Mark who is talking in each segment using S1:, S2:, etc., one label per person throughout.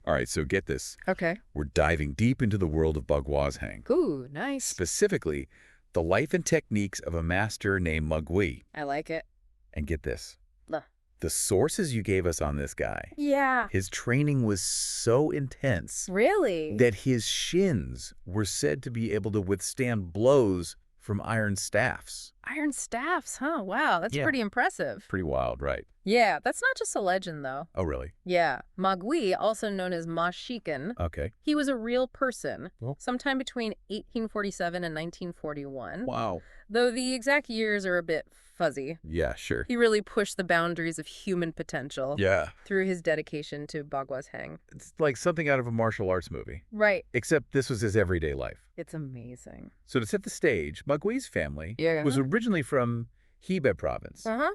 S1: All right, so get this.
S2: Okay.
S1: We're diving deep into the world of Baguazhang.
S2: Ooh, nice.
S1: Specifically, the life and techniques of a master named Ma Gui.
S2: I like it.
S1: And get this.
S2: Ugh.
S1: The sources you gave us on this guy,
S2: Yeah.
S1: his training was so intense
S2: Really?
S1: that his shins were said to be able to withstand blows from iron staffs.
S2: Iron staffs, huh? Wow, that's
S1: Yeah.
S2: pretty impressive.
S1: Pretty wild, right?
S2: Yeah, that's not just a legend, though.
S1: Oh, really?
S2: Yeah. Ma Gui, also known as Ma Shiken,
S1: Okay.
S2: he was a real person,
S1: Well.
S2: sometime between 1847 and 1941,
S1: Wow.
S2: though the exact years are a bit fuzzy.
S1: Yeah, sure.
S2: He really pushed the boundaries of human potential
S1: Yeah.
S2: through his dedication to Baguazhang.
S1: It's like something out of a martial arts movie.
S2: Right.
S1: Except this was his everyday life.
S2: It's amazing.
S1: So to set the stage, Ma Gui's family
S2: Yeah.
S1: was originally from Hebei province,
S2: Uh-huh.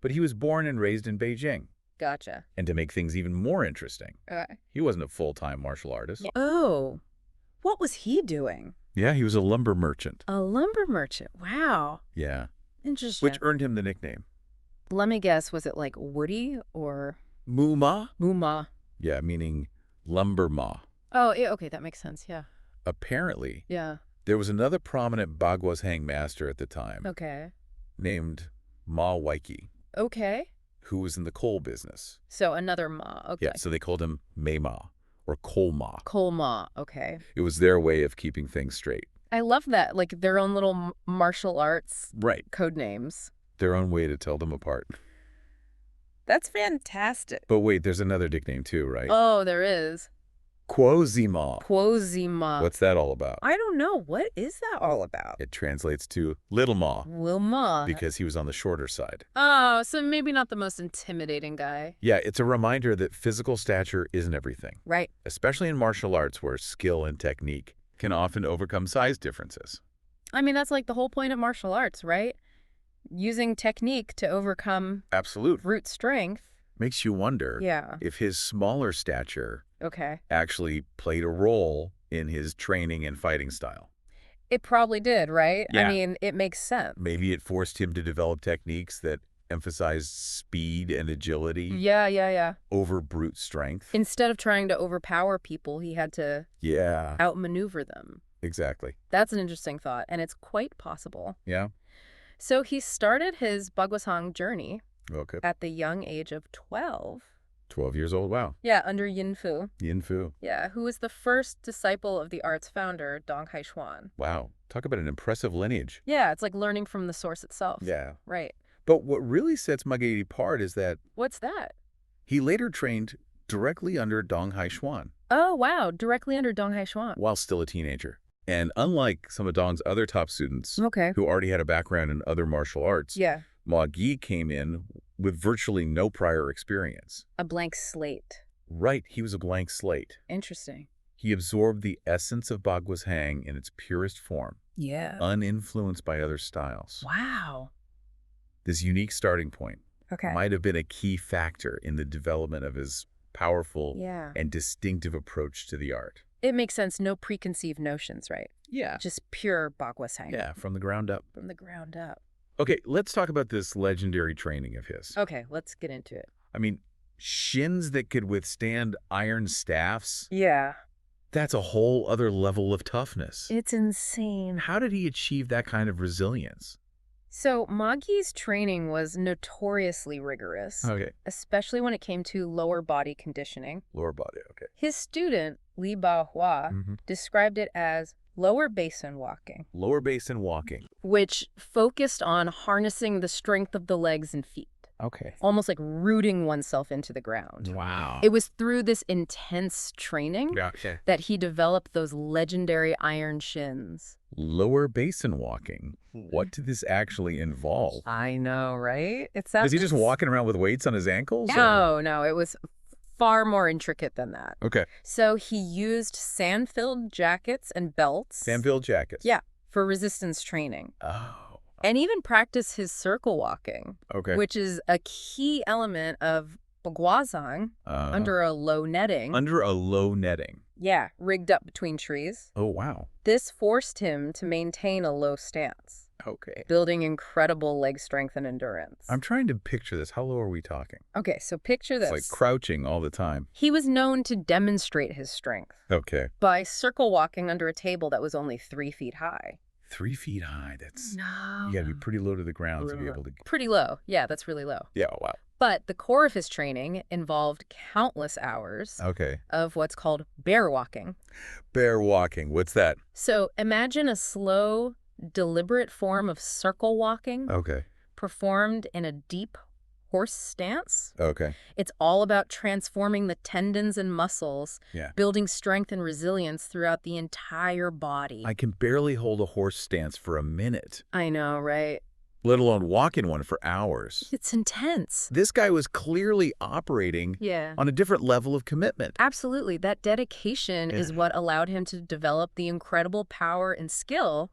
S1: but he was born and raised in Beijing.
S2: Gotcha.
S1: And to make things even more interesting,
S2: Okay.
S1: he wasn't a full-time martial artist.
S2: Oh, what was he doing?
S1: Yeah, he was a lumber merchant.
S2: A lumber merchant. Wow.
S1: Yeah.
S2: Interesting.
S1: Which earned him the nickname.
S2: Let me guess, was it like Woody or
S1: Mu Ma?
S2: Muma?
S1: Yeah, meaning lumber ma.
S2: Oh, yeah, okay, that makes sense. Yeah.
S1: Apparently,
S2: Yeah.
S1: there was another prominent Baguazhang master at the time
S2: Okay.
S1: named Ma Gui,
S2: Okay.
S1: who was in the coal business.
S2: So another Ma. Okay.
S1: Yeah, so they called him Mei Ma or Coal Ma.
S2: Coal Ma. Okay.
S1: It was their way of keeping things straight.
S2: I love that. Like their own little martial arts
S1: Right.
S2: code names.
S1: Their own way to tell them apart.
S2: That's fantastic.
S1: But wait, there's another nickname too, right?
S2: Oh, there is.
S1: Quozima.
S2: Quozima.
S1: What's that all about?
S2: I don't know. What is that all about?
S1: It translates to Little Ma
S2: Wilma.
S1: because he was on the shorter side.
S2: Oh, so maybe not the most intimidating guy.
S1: Yeah, it's a reminder that physical stature isn't everything,
S2: Right.
S1: especially in martial arts where skill and technique can often overcome size differences.
S2: I mean, that's like the whole point of martial arts, right? Using technique to overcome
S1: Absolute.
S2: brute strength.
S1: Makes you wonder
S2: Yeah.
S1: if his smaller stature
S2: Okay.
S1: actually played a role in his training and fighting style.
S2: It probably did, right?
S1: Yeah.
S2: I mean, it makes sense.
S1: Maybe it forced him to develop techniques that emphasized speed and agility
S2: Yeah.
S1: over brute strength.
S2: Instead of trying to overpower people, he had to
S1: Yeah,
S2: outmaneuver them.
S1: exactly.
S2: That's an interesting thought, and it's quite possible.
S1: Yeah?
S2: So he started his Baguazhang journey
S1: Okay.
S2: at the young age of 12.
S1: 12 years old. Wow.
S2: Yeah, under Yin Fu.
S1: Yin Fu.
S2: Yeah, who was the first disciple of the art's founder, Dong Haichuan.
S1: Wow. Talk about an impressive lineage.
S2: Yeah, it's like learning from the source itself.
S1: Yeah.
S2: Right.
S1: But what really sets Ma Gui apart is that
S2: What's that?
S1: he later trained directly under Dong Haichuan
S2: Oh, wow. Directly under Dong Haichuan.
S1: while still a teenager. And unlike some of Dong's other top students
S2: Okay.
S1: who already had a background in other martial arts,
S2: Yeah.
S1: Ma Gui came in with virtually no prior experience.
S2: A blank slate.
S1: Right, he was a blank slate.
S2: Interesting.
S1: He absorbed the essence of Baguazhang in its purest form,
S2: Yeah.
S1: uninfluenced by other styles.
S2: Wow.
S1: This unique starting point
S2: Okay.
S1: might have been a key factor in the development of his powerful
S2: Yeah.
S1: and distinctive approach to the art.
S2: It makes sense. No preconceived notions, right?
S1: Yeah.
S2: Just pure Baguazhang.
S1: Yeah, from the ground up.
S2: From the ground up.
S1: Okay, let's talk about this legendary training of his.
S2: Okay, let's get into it.
S1: I mean, shins that could withstand iron staffs,
S2: Yeah.
S1: that's a whole other level of toughness.
S2: It's insane.
S1: How did he achieve that kind of resilience?
S2: So, Ma Gui's training was notoriously rigorous,
S1: Okay.
S2: especially when it came to lower body conditioning.
S1: Lower body, okay.
S2: His student, Li Bahua, described it as lower basin walking,
S1: Lower basin walking.
S2: which focused on harnessing the strength of the legs and feet,
S1: Okay.
S2: almost like rooting oneself into the ground.
S1: Wow.
S2: It was through this intense training
S1: Yeah, okay.
S2: that he developed those legendary iron shins.
S1: Lower basin walking. What did this actually involve?
S2: I know, right?
S1: Is he just walking around with weights on his ankles?
S2: No, it was far more intricate than that.
S1: Okay.
S2: So he used sand-filled jackets and belts.
S1: Sand-filled jackets.
S2: Yeah, for resistance training.
S1: Oh.
S2: And even practice his circle walking,
S1: Okay.
S2: which is a key element of Baguazhang under a low netting.
S1: Under a low netting.
S2: Yeah, rigged up between trees.
S1: Oh, wow.
S2: This forced him to maintain a low stance.
S1: Okay.
S2: building incredible leg strength and endurance.
S1: I'm trying to picture this. How low are we talking?
S2: Okay, so picture
S1: It's
S2: this.
S1: like crouching all the time.
S2: He was known to demonstrate his strength
S1: Okay.
S2: by circle walking under a table that was only 3 feet high.
S1: 3 feet high. That's...
S2: No.
S1: You got to be pretty low to the ground to be able to...
S2: Pretty low. Yeah, that's really low.
S1: Yeah, wow.
S2: But the core of his training involved countless hours
S1: Okay.
S2: of what's called bear walking.
S1: Bear walking. What's that?
S2: So imagine a slow, deliberate form of circle walking
S1: Okay.
S2: performed in a deep horse stance.
S1: Okay.
S2: It's all about transforming the tendons and muscles,
S1: Yeah.
S2: building strength and resilience throughout the entire body.
S1: I can barely hold a horse stance for a minute,
S2: I know, right?
S1: let alone walk in one for hours.
S2: It's intense.
S1: This guy was clearly operating
S2: Yeah.
S1: on a different level of commitment.
S2: Absolutely. That dedication is what allowed him to develop the incredible power and skill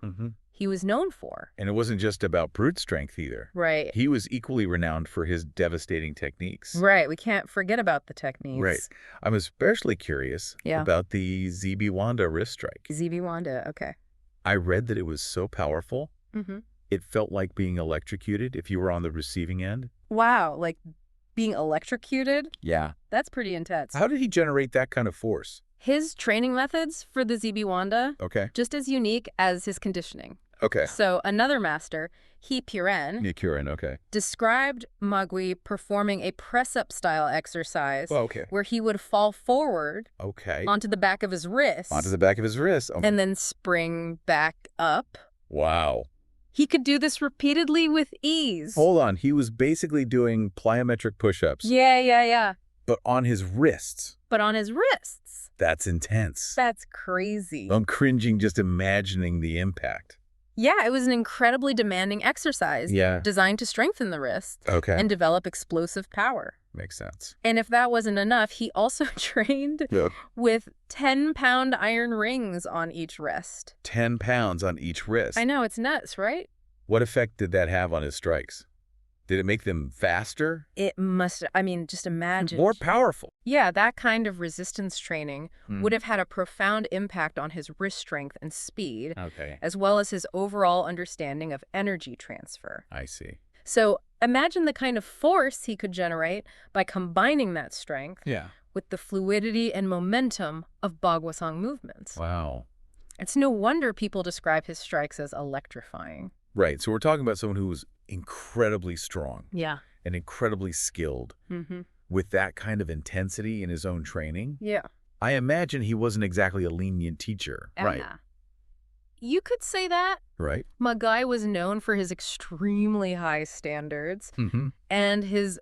S2: he was known for.
S1: And it wasn't just about brute strength either.
S2: Right.
S1: He was equally renowned for his devastating techniques.
S2: Right. We can't forget about the techniques.
S1: Right. I'm especially curious about the zhibi wanda wrist strike.
S2: zhibi wanda. Okay.
S1: I read that it was so powerful,
S2: Mm-hmm.
S1: it felt like being electrocuted if you were on the receiving end.
S2: Wow. Like being electrocuted?
S1: Yeah.
S2: That's pretty intense.
S1: How did he generate that kind of force?
S2: His training methods for the zhibi wanda,
S1: Okay.
S2: just as unique as his conditioning.
S1: Okay.
S2: So another master, Peisheng,
S1: Nikurin, okay.
S2: described Ma Gui performing a press-up style exercise
S1: Okay.
S2: where he would fall forward
S1: Okay.
S2: onto the back of his wrist
S1: Onto the back of his wrist. Oh,
S2: and then spring back up.
S1: wow.
S2: He could do this repeatedly with ease.
S1: Hold on. He was basically doing plyometric push-ups,
S2: Yeah.
S1: but on his wrists.
S2: But on his wrists.
S1: That's intense.
S2: That's crazy.
S1: I'm cringing just imagining the impact.
S2: Yeah, it was an incredibly demanding exercise designed to strengthen the wrist
S1: Okay.
S2: and develop explosive power.
S1: Makes sense.
S2: And if that wasn't enough, he also trained with 10-pound iron rings on each wrist.
S1: 10 pounds on each wrist.
S2: I know, it's nuts, right?
S1: What effect did that have on his strikes? Did it make them faster?
S2: It must, just imagine.
S1: More powerful.
S2: Yeah, that kind of resistance training would have had a profound impact on his wrist strength and speed,
S1: Okay.
S2: as well as his overall understanding of energy transfer.
S1: I see.
S2: So imagine the kind of force he could generate by combining that strength with the fluidity and momentum of Baguazhang movements.
S1: Wow.
S2: It's no wonder people describe his strikes as electrifying.
S1: Right. So we're talking about someone who was incredibly strong
S2: Yeah.
S1: and incredibly skilled
S2: Mm-hmm.
S1: with that kind of intensity in his own training.
S2: Yeah.
S1: I imagine he wasn't exactly a lenient teacher. Right.
S2: You could say that.
S1: Right.
S2: Ma Gui was known for his extremely high standards and his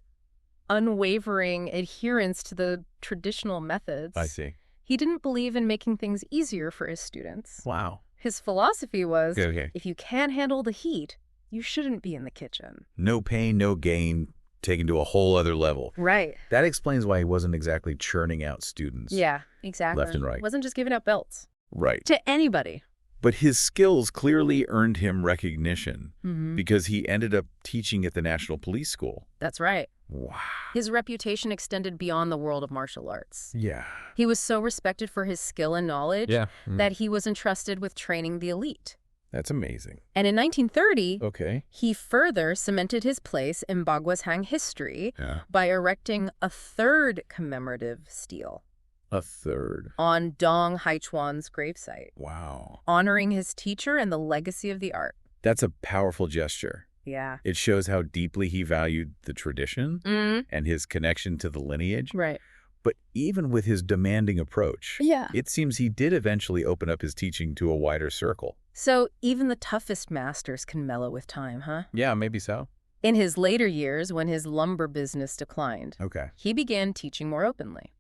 S2: unwavering adherence to the traditional methods.
S1: I see.
S2: He didn't believe in making things easier for his students.
S1: Wow.
S2: His philosophy was,
S1: Okay.
S2: if you can't handle the heat, you shouldn't be in the kitchen.
S1: No pain, no gain, taken to a whole other level.
S2: Right.
S1: That explains why he wasn't exactly churning out students.
S2: Yeah, exactly.
S1: Left and right.
S2: Wasn't just giving out belts.
S1: Right.
S2: To anybody.
S1: But his skills clearly earned him recognition
S2: Mm-hmm.
S1: because he ended up teaching at the National Police School.
S2: That's right.
S1: Wow.
S2: His reputation extended beyond the world of martial arts.
S1: Yeah.
S2: He was so respected for his skill and knowledge that he was entrusted with training the elite.
S1: That's amazing.
S2: And in 1930,
S1: Okay.
S2: he further cemented his place in Baguazhang history
S1: Yeah.
S2: by erecting a third commemorative stele
S1: A third.
S2: on Dong Haichuan's gravesite,
S1: Wow.
S2: honoring his teacher and the legacy of the art.
S1: That's a powerful gesture.
S2: Yeah.
S1: It shows how deeply he valued the tradition
S2: Mm.
S1: and his connection to the lineage.
S2: Right.
S1: But even with his demanding approach,
S2: Yeah.
S1: it seems he did eventually open up his teaching to a wider circle.
S2: So even the toughest masters can mellow with time, huh?
S1: Yeah, maybe so.
S2: In his later years, when his lumber business declined,
S1: Okay.
S2: he began teaching more openly.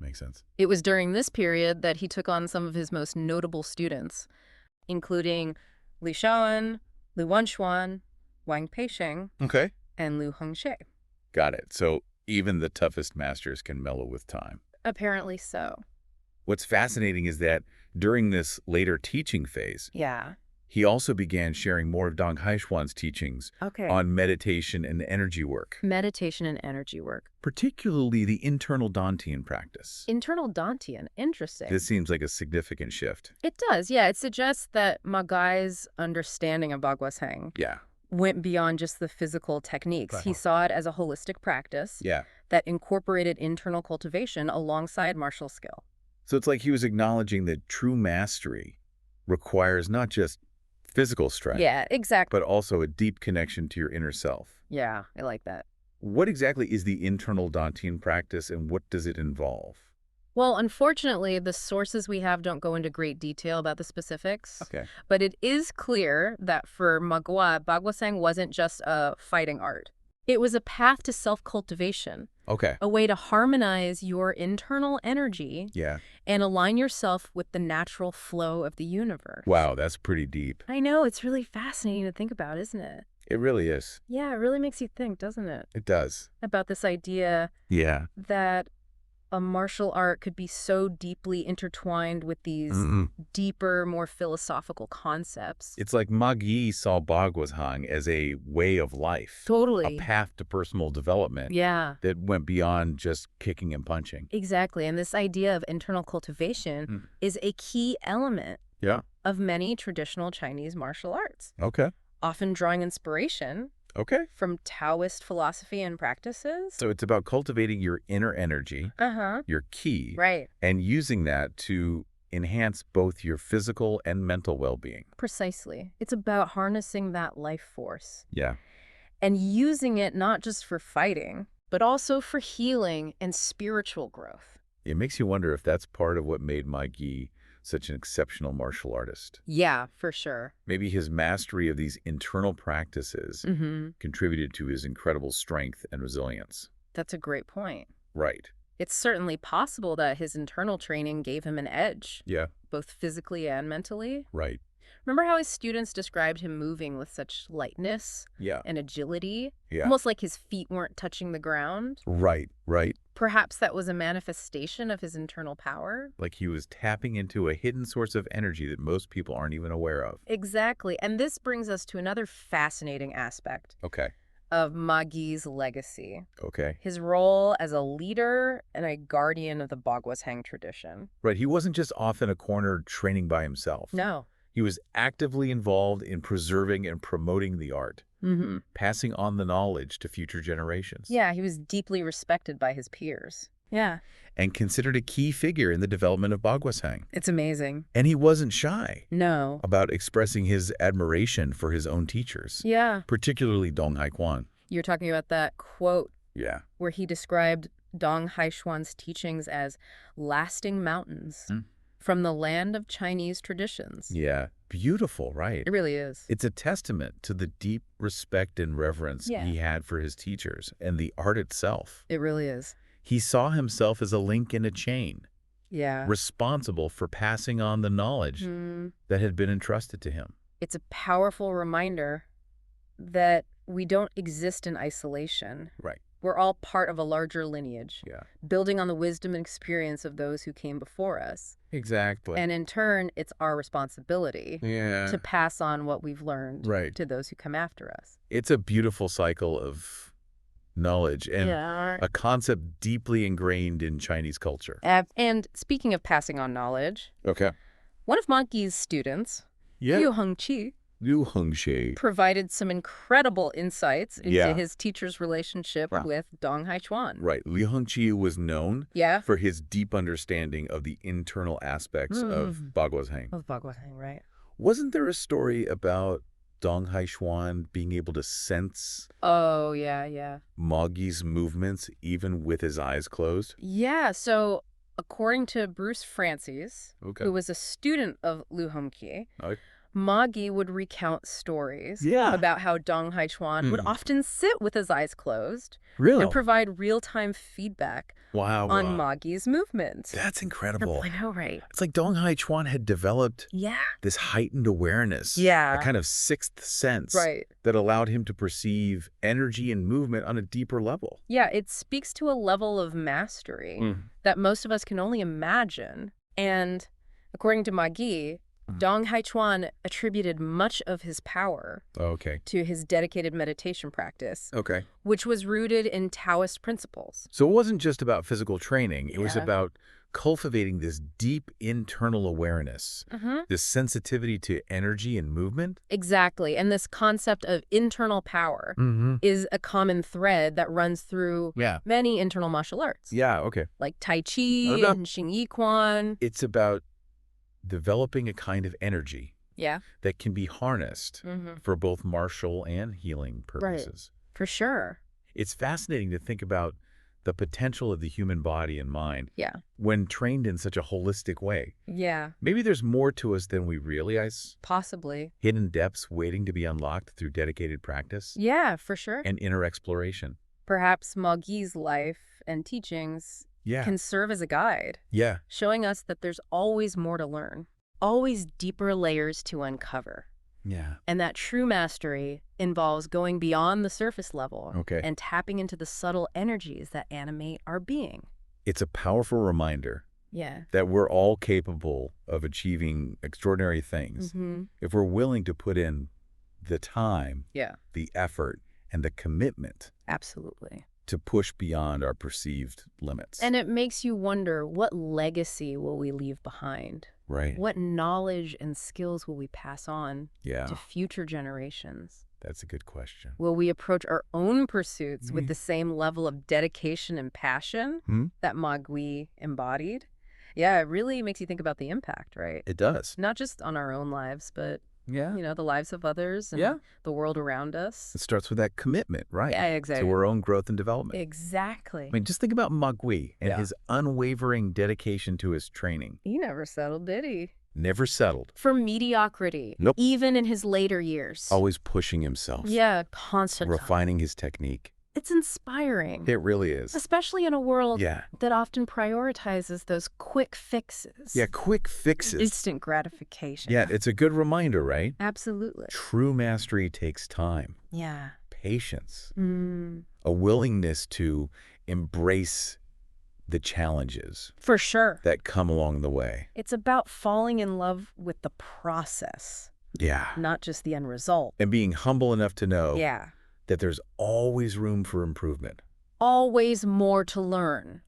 S1: Makes sense.
S2: It was during this period that he took on some of his most notable students, including Li Shaoan, Lu Wanchuan, Wang Peisheng,
S1: Okay.
S2: and Lu Hongxie.
S1: Got it. So even the toughest masters can mellow with time.
S2: Apparently so.
S1: What's fascinating is that during this later teaching phase,
S2: Yeah.
S1: He also began sharing more of Dong Haichuan's teachings
S2: Okay.
S1: on meditation and energy work,
S2: Meditation and energy work.
S1: particularly the internal Dantian practice.
S2: Internal Dantian. Interesting.
S1: This seems like a significant shift.
S2: It does, yeah. It suggests that Ma Gui's understanding of Baguazhang
S1: Yeah.
S2: went beyond just the physical techniques. He saw it as a holistic practice
S1: Yeah.
S2: that incorporated internal cultivation alongside martial skill.
S1: So it's like he was acknowledging that true mastery requires not just physical strength,
S2: Yeah, exactly.
S1: but also a deep connection to your inner self.
S2: Yeah, I like that.
S1: What exactly is the internal Dantian practice and what does it involve?
S2: Well, unfortunately, the sources we have don't go into great detail about the specifics.
S1: Okay.
S2: But it is clear that for Ma Gui, Baguazhang wasn't just a fighting art. It was a path to self-cultivation,
S1: Okay.
S2: a way to harmonize your internal energy
S1: Yeah.
S2: and align yourself with the natural flow of the universe.
S1: Wow, that's pretty deep.
S2: I know, it's really fascinating to think about, isn't it?
S1: It really is.
S2: Yeah, it really makes you think, doesn't it?
S1: It does.
S2: About this idea
S1: Yeah.
S2: that a martial art could be so deeply intertwined with these deeper, more philosophical concepts.
S1: It's like Ma Gui saw Baguazhang as a way of life.
S2: Totally.
S1: A path to personal development.
S2: Yeah.
S1: That went beyond just kicking and punching.
S2: Exactly. And this idea of internal cultivation is a key element
S1: Yeah.
S2: of many traditional Chinese martial arts,
S1: Okay.
S2: often drawing inspiration
S1: Okay.
S2: from Taoist philosophy and practices.
S1: So it's about cultivating your inner energy, your ki,
S2: Right.
S1: and using that to enhance both your physical and mental well-being.
S2: Precisely. It's about harnessing that life force
S1: Yeah.
S2: and using it not just for fighting, but also for healing and spiritual growth.
S1: It makes you wonder if that's part of what made Ma Gui such an exceptional martial artist.
S2: Yeah, for sure.
S1: Maybe his mastery of these internal practices contributed to his incredible strength and resilience.
S2: That's a great point.
S1: Right.
S2: It's certainly possible that his internal training gave him an edge,
S1: Yeah.
S2: both physically and mentally.
S1: Right.
S2: Remember how his students described him moving with such lightness
S1: Yeah.
S2: and agility?
S1: Yeah.
S2: Almost like his feet weren't touching the ground?
S1: Right. Right.
S2: Perhaps that was a manifestation of his internal power?
S1: Like he was tapping into a hidden source of energy that most people aren't even aware of.
S2: Exactly. And this brings us to another fascinating aspect
S1: Okay.
S2: of Ma Gui's legacy.
S1: Okay.
S2: His role as a leader and a guardian of the Baguazhang tradition.
S1: Right. He wasn't just off in a corner training by himself.
S2: No.
S1: He was actively involved in preserving and promoting the art, passing on the knowledge to future generations.
S2: Yeah, he was deeply respected by his peers. Yeah.
S1: And considered a key figure in the development of Baguazhang.
S2: It's amazing.
S1: And he wasn't shy
S2: No.
S1: about expressing his admiration for his own teachers,
S2: Yeah.
S1: particularly Dong Haichuan.
S2: You're talking about that quote
S1: Yeah.
S2: where he described Dong Haichuan's teachings as lasting mountains from the land of Chinese traditions.
S1: Yeah. Beautiful, right?
S2: It really is.
S1: It's a testament to the deep respect and reverence he had for his teachers and the art itself.
S2: It really is.
S1: He saw himself as a link in a chain,
S2: Yeah.
S1: responsible for passing on the knowledge that had been entrusted to him.
S2: It's a powerful reminder that we don't exist in isolation.
S1: Right.
S2: We're all part of a larger lineage,
S1: Yeah.
S2: building on the wisdom and experience of those who came before us.
S1: Exactly.
S2: And in turn, it's our responsibility to pass on what we've learned to those who come after us.
S1: It's a beautiful cycle of knowledge and a concept deeply ingrained in Chinese culture.
S2: And speaking of passing on knowledge,
S1: Okay.
S2: one of Ma Gui's students,
S1: Yeah.
S2: Liu Hengqi,
S1: Liu Hengxi.
S2: provided some incredible insights into
S1: Yeah.
S2: his teacher's relationship with Dong Haichuan.
S1: Right. Liu Hengxi was known
S2: Yeah.
S1: for his deep understanding of the internal aspects of Baguazhang.
S2: Of Baguazhang, right.
S1: Wasn't there a story about Dong Haichuan being able to sense
S2: Oh, yeah.
S1: Ma Gui's movements even with his eyes closed?
S2: Yeah, so according to Bruce Francis,
S1: Okay.
S2: who was a student of Liu Hengqi,
S1: Okay.
S2: Ma Gui would recount stories
S1: Yeah.
S2: about how Dong Haichuan would often sit with his eyes closed
S1: Really?
S2: and provide real-time feedback
S1: Wow.
S2: on Ma Gui's movements.
S1: That's incredible.
S2: I know, right?
S1: It's like Dong Haichuan had developed
S2: Yeah.
S1: this heightened awareness.
S2: Yeah.
S1: A kind of sixth sense.
S2: Right.
S1: That allowed him to perceive energy and movement on a deeper level.
S2: Yeah, it speaks to a level of mastery that most of us can only imagine. And according to Ma Gui, Dong Haichuan attributed much of his power
S1: Okay.
S2: to his dedicated meditation practice,
S1: Okay.
S2: which was rooted in Taoist principles.
S1: So it wasn't just about physical training. It was
S2: Yeah.
S1: about cultivating this deep internal awareness, this sensitivity to energy and movement.
S2: Exactly. And this concept of internal power is a common thread that runs through
S1: Yeah.
S2: many internal martial arts,
S1: Yeah, okay.
S2: like Tai Chi
S1: Okay.
S2: and Xing Yi Quan.
S1: It's about developing a kind of energy
S2: Yeah,
S1: that can be harnessed for both martial and healing purposes.
S2: for sure.
S1: It's fascinating to think about the potential of the human body and mind
S2: Yeah.
S1: when trained in such a holistic way.
S2: Yeah,
S1: Maybe there's more to us than we realize,
S2: possibly.
S1: hidden depths waiting to be unlocked through dedicated practice
S2: Yeah, for sure.
S1: and inner exploration.
S2: Perhaps Ma Gui's life and teachings
S1: Yeah.
S2: can serve as a guide,
S1: Yeah.
S2: showing us that there's always more to learn, always deeper layers to uncover.
S1: Yeah.
S2: And that true mastery involves going beyond the surface level
S1: Okay.
S2: and tapping into the subtle energies that animate our being.
S1: It's a powerful reminder
S2: Yeah.
S1: that we're all capable of achieving extraordinary things if we're willing to put in the time,
S2: Yeah.
S1: the effort, and the commitment
S2: Absolutely.
S1: to push beyond our perceived limits.
S2: And it makes you wonder, what legacy will we leave behind?
S1: Right.
S2: What knowledge and skills will we pass on
S1: Yeah,
S2: to future generations?
S1: that's a good question.
S2: Will we approach our own pursuits with the same level of dedication and passion that Ma Gui embodied? Yeah, it really makes you think about the impact, right?
S1: It does.
S2: Not just on our own lives, but,
S1: Yeah.
S2: the lives of others and the world around us.
S1: It starts with that commitment, right?
S2: Yeah, exactly.
S1: To our own growth and development.
S2: Exactly.
S1: I mean, just think about Ma Gui and
S2: Yeah.
S1: his unwavering dedication to his training.
S2: He never settled, did he?
S1: Never settled.
S2: For mediocrity.
S1: Nope.
S2: Even in his later years.
S1: Always pushing himself.
S2: Yeah, constantly.
S1: Refining his technique.
S2: It's inspiring.
S1: It really is.
S2: Especially in a world
S1: Yeah.
S2: that often prioritizes those quick fixes.
S1: Yeah, quick fixes.
S2: Instant gratification.
S1: Yeah, it's a good reminder, right?
S2: Absolutely.
S1: True mastery takes time,
S2: Yeah.
S1: patience,
S2: Mm.
S1: a willingness to embrace the challenges
S2: For sure.
S1: that come along the way.
S2: It's about falling in love with the process,
S1: Yeah.
S2: not just the end result.
S1: And being humble enough to know
S2: Yeah.
S1: that there's always room for improvement.
S2: Always more to learn.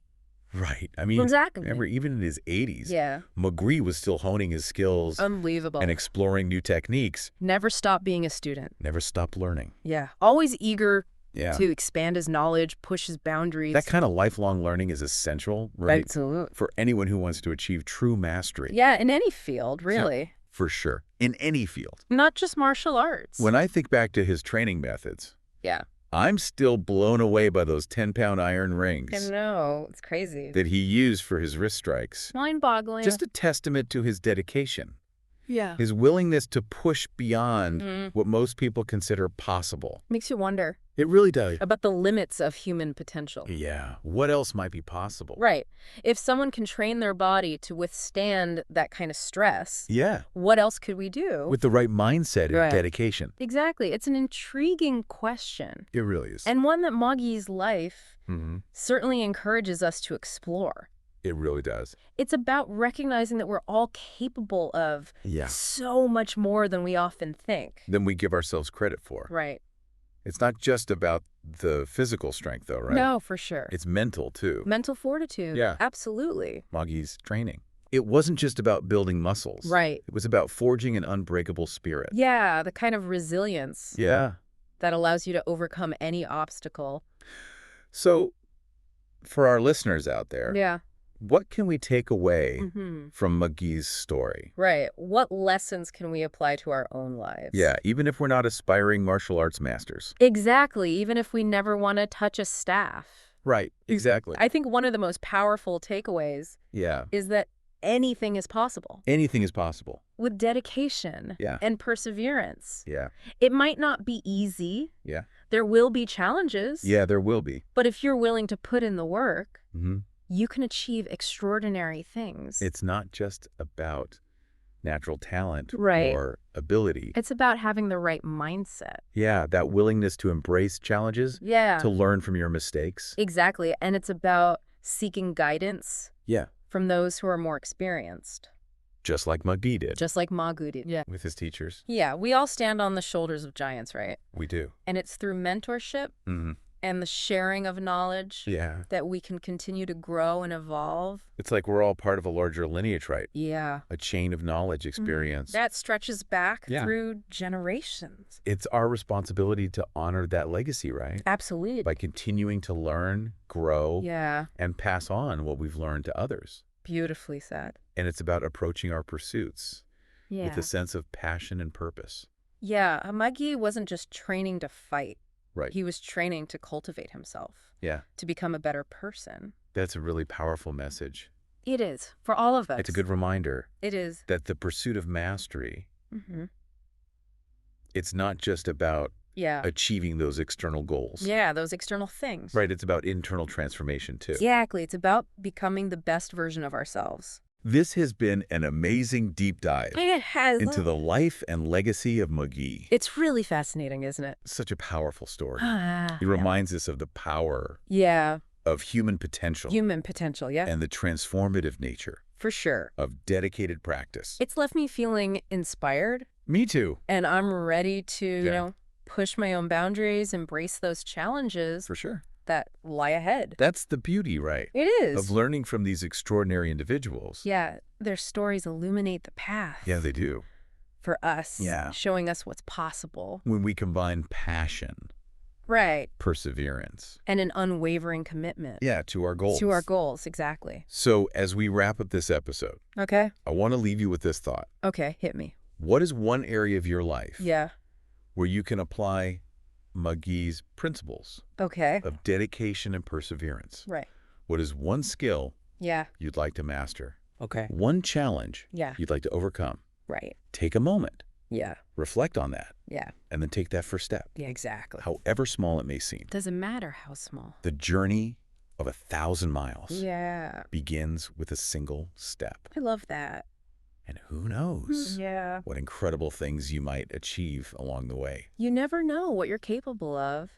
S1: Right. I mean,
S2: Exactly.
S1: remember, even in his 80s,
S2: Yeah.
S1: Ma Gui was still honing his skills
S2: Unbelievable.
S1: and exploring new techniques.
S2: Never stop being a student.
S1: Never stopped learning.
S2: Yeah. Always eager
S1: Yeah.
S2: to expand his knowledge, push his boundaries.
S1: That kind of lifelong learning is essential, right?
S2: Absolutely.
S1: For anyone who wants to achieve true mastery.
S2: Yeah, in any field, really.
S1: For sure. In any field.
S2: Not just martial arts.
S1: When I think back to his training methods,
S2: Yeah.
S1: I'm still blown away by those 10-pound iron
S2: I
S1: rings
S2: know. It's crazy.
S1: that he used for his wrist strikes.
S2: Mind-boggling.
S1: Just a testament to his dedication,
S2: yeah.
S1: his willingness to push beyond
S2: Mhm.
S1: what most people consider possible.
S2: Makes you wonder
S1: It really does.
S2: about the limits of human potential.
S1: Yeah. What else might be possible?
S2: Right. If someone can train their body to withstand that kind of stress,
S1: Yeah.
S2: what else could we do?
S1: With the right mindset and
S2: Right.
S1: dedication.
S2: Exactly. It's an intriguing question.
S1: It really is.
S2: And one that Ma Gui's life
S1: Mm-hmm.
S2: certainly encourages us to explore.
S1: It really does.
S2: It's about recognizing that we're all capable of
S1: Yeah.
S2: so much more than we often think.
S1: Than we give ourselves credit for.
S2: Right.
S1: It's not just about the physical strength, though, right?
S2: No, for sure.
S1: It's mental, too.
S2: Mental fortitude.
S1: Yeah.
S2: Absolutely.
S1: Ma Gui's training. It wasn't just about building muscles.
S2: Right.
S1: It was about forging an unbreakable spirit.
S2: Yeah, the kind of resilience
S1: Yeah.
S2: that allows you to overcome any obstacle.
S1: So, for our listeners out there,
S2: Yeah.
S1: what can we take away
S2: Mm-hmm.
S1: from Ma Gui's story?
S2: Right. What lessons can we apply to our own lives?
S1: Yeah, even if we're not aspiring martial arts masters.
S2: Exactly. Even if we never want to touch a staff.
S1: Right, exactly.
S2: I think one of the most powerful takeaways
S1: Yeah,
S2: is that anything is possible
S1: anything is possible.
S2: with dedication
S1: Yeah.
S2: and perseverance.
S1: Yeah,
S2: It might not be easy.
S1: yeah.
S2: There will be challenges.
S1: Yeah, there will be.
S2: But if you're willing to put in the work,
S1: Mm-hmm.
S2: you can achieve extraordinary things.
S1: It's not just about natural talent
S2: Right.
S1: or ability.
S2: It's about having the right mindset.
S1: Yeah, that willingness to embrace challenges,
S2: Yeah.
S1: to learn from your mistakes.
S2: Exactly. And it's about seeking guidance
S1: Yeah,
S2: from those who are more experienced.
S1: Just like Ma Gui did.
S2: Just like Ma Gui did. Yeah.
S1: With his teachers.
S2: Yeah, we all stand on the shoulders of giants, right?
S1: We do.
S2: And it's through mentorship and the sharing of knowledge that we can continue to grow and evolve.
S1: It's like we're all part of a larger lineage, right?
S2: Yeah.
S1: A chain of knowledge experience.
S2: That stretches back through generations.
S1: It's our responsibility to honor that legacy, right?
S2: Absolutely.
S1: By continuing to learn, grow, and pass on what we've learned to others.
S2: Beautifully said.
S1: And it's about approaching our pursuits with a sense of passion and purpose.
S2: Yeah, Ma Gui wasn't just training to fight.
S1: Right.
S2: He was training to cultivate himself.
S1: Yeah.
S2: To become a better person.
S1: That's a really powerful message.
S2: It is, for all of us.
S1: It's a good reminder.
S2: It is.
S1: That the pursuit of mastery, it's not just about achieving those external goals.
S2: Yeah, those external things.
S1: Right, it's about internal transformation too.
S2: Exactly, it's about becoming the best version of ourselves.
S1: This has been an amazing deep dive
S2: It has.
S1: into the life and legacy of Ma Gui.
S2: It's really fascinating, isn't it?
S1: Such a powerful story. It reminds us of the power of human potential.
S2: Human potential,
S1: And the transformative nature.
S2: For sure.
S1: Of dedicated practice.
S2: It's left me feeling inspired.
S1: Me too.
S2: And I'm ready to, you know, push my own boundaries, embrace those challenges.
S1: For sure.
S2: That lie ahead.
S1: That's the beauty, right?
S2: It is.
S1: Of learning from these extraordinary individuals.
S2: Yeah, their stories illuminate the path.
S1: Yeah, they do.
S2: For us.
S1: Yeah.
S2: Showing us what's possible.
S1: When we combine passion.
S2: Right.
S1: Perseverance.
S2: And an unwavering commitment.
S1: Yeah, to our goals.
S2: To our goals, exactly.
S1: So as we wrap up this episode,
S2: I
S1: want to leave you with this thought.
S2: Okay, hit me.
S1: What is one area of your life where you can apply Ma Gui's principles of dedication and perseverance?
S2: Right.
S1: What is one skill you'd like to master?
S2: Okay.
S1: One challenge you'd like to overcome?
S2: Right.
S1: Take a moment.
S2: Yeah.
S1: Reflect on that.
S2: Yeah.
S1: And then take that first step.
S2: Yeah, exactly.
S1: However small it may seem.
S2: Doesn't matter how small.
S1: The journey of 1,000 miles begins with a single step.
S2: I love that.
S1: And who knows what incredible things you might achieve along the way.
S2: You never know what you're capable of.